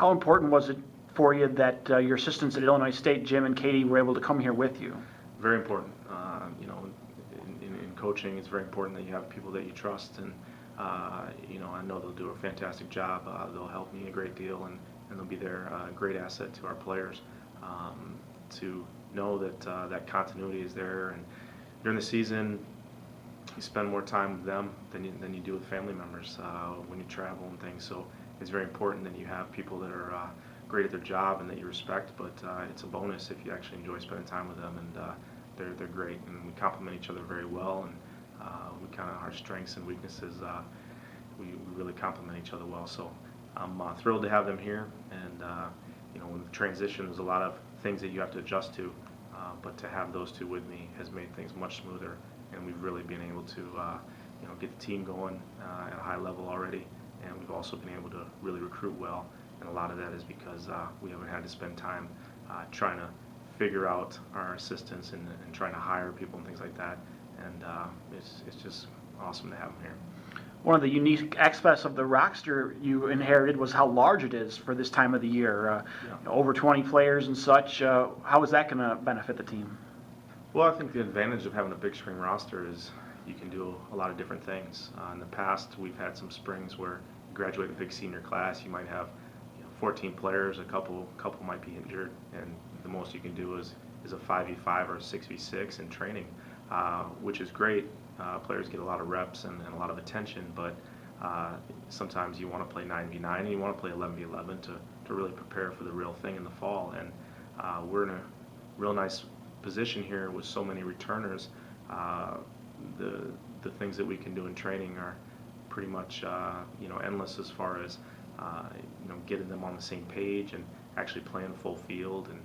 How important was it for you that your assistants at Illinois State, Jim and Katie, were able to come here with you? Very important. In coaching, it's very important that you have people that you trust, and I know they'll do a fantastic job. They'll help me a great deal, and they'll be there, a great asset to our players. To know that that continuity is there, and during the season, you spend more time with them than you do with family members when you travel and things. So it's very important that you have people that are great at their job and that you respect. But it's a bonus if you actually enjoy spending time with them, and they're great, and we complement each other very well. And we kind of our strengths and weaknesses, we really complement each other well. So I'm thrilled to have them here, and when the transition, there's a lot of things that you have to adjust to, but to have those two with me has made things much smoother, and we've really been able to get the team going at a high level already, and we've also been able to really recruit well, and a lot of that is because we haven't had to spend time trying to figure out our assistants and trying to hire people and things like that, and it's just awesome to have them here. One of the unique aspects of the roster you inherited was how large it is for this time of the year. Over 20 players and such. How is that going to benefit the team? Well, I think the advantage of having a big spring roster is you can do a lot of different things. In the past, we've had some springs where you graduate a big senior class, you might have 14 players, a couple might be injured, and the most you can do is a 5v5 or a 6v6 in training, which is great. Players get a lot of reps and a lot of attention, but sometimes you want to play 9v9 and you want to play 11v11 to really prepare for the real thing in the fall. And we're in a real nice position here with so many returners. The things that we can do in training are pretty much endless as far as getting them on the same page and actually playing full field, and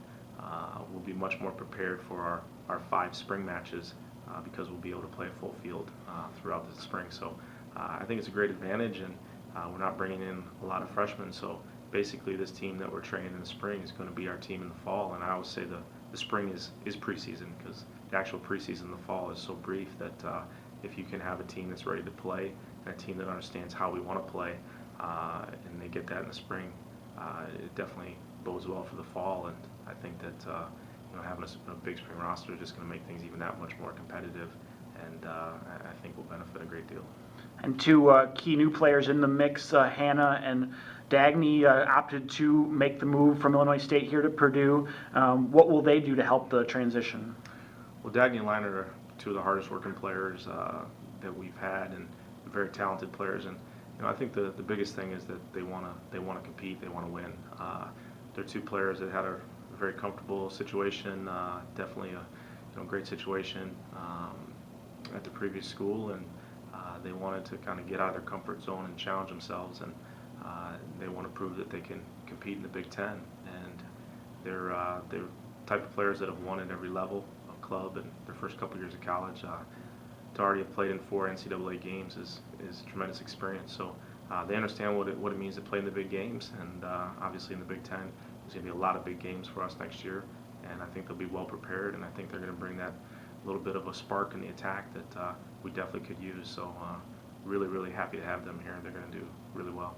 we'll be much more prepared for our 5 spring matches because we'll be able to play a full field throughout the spring. So I think it's a great advantage, and we're not bringing in a lot of freshmen, so basically this team that we're training in the spring is going to be our team in the fall. And I always say the spring is preseason, because the actual preseason in the fall is so brief that if you can have a team that's ready to play and a team that understands how we want to play, and they get that in the spring, it definitely bodes well for the fall. And I think that having a big spring roster is just going to make things even that much more competitive, and I think will benefit a great deal. And 2 key new players in the mix, Hannah and Dagny, opted to make the move from Illinois State here to Purdue. What will they do to help the transition? Well, Dagny and Liner are 2 of the hardest working players that we've had, and very talented players. And I think the biggest thing is that they want to compete, they want to win. They're 2 players that had a very comfortable situation, definitely a great situation at the previous school, and they wanted to kind of get out of their comfort zone and challenge themselves, and they want to prove that they can compete in the Big Ten. And they're type of players that have won at every level of club in their first couple years of college. To already have played in 4 NCAA games is tremendous experience. So they understand what it means to play in the big games, and obviously in the Big Ten there's going to be a lot of big games for us next year, and I think they'll be well prepared, and I think they're going to bring that little bit of a spark in the attack that we definitely could use. So really, really happy to have them here, and they're going to do really well.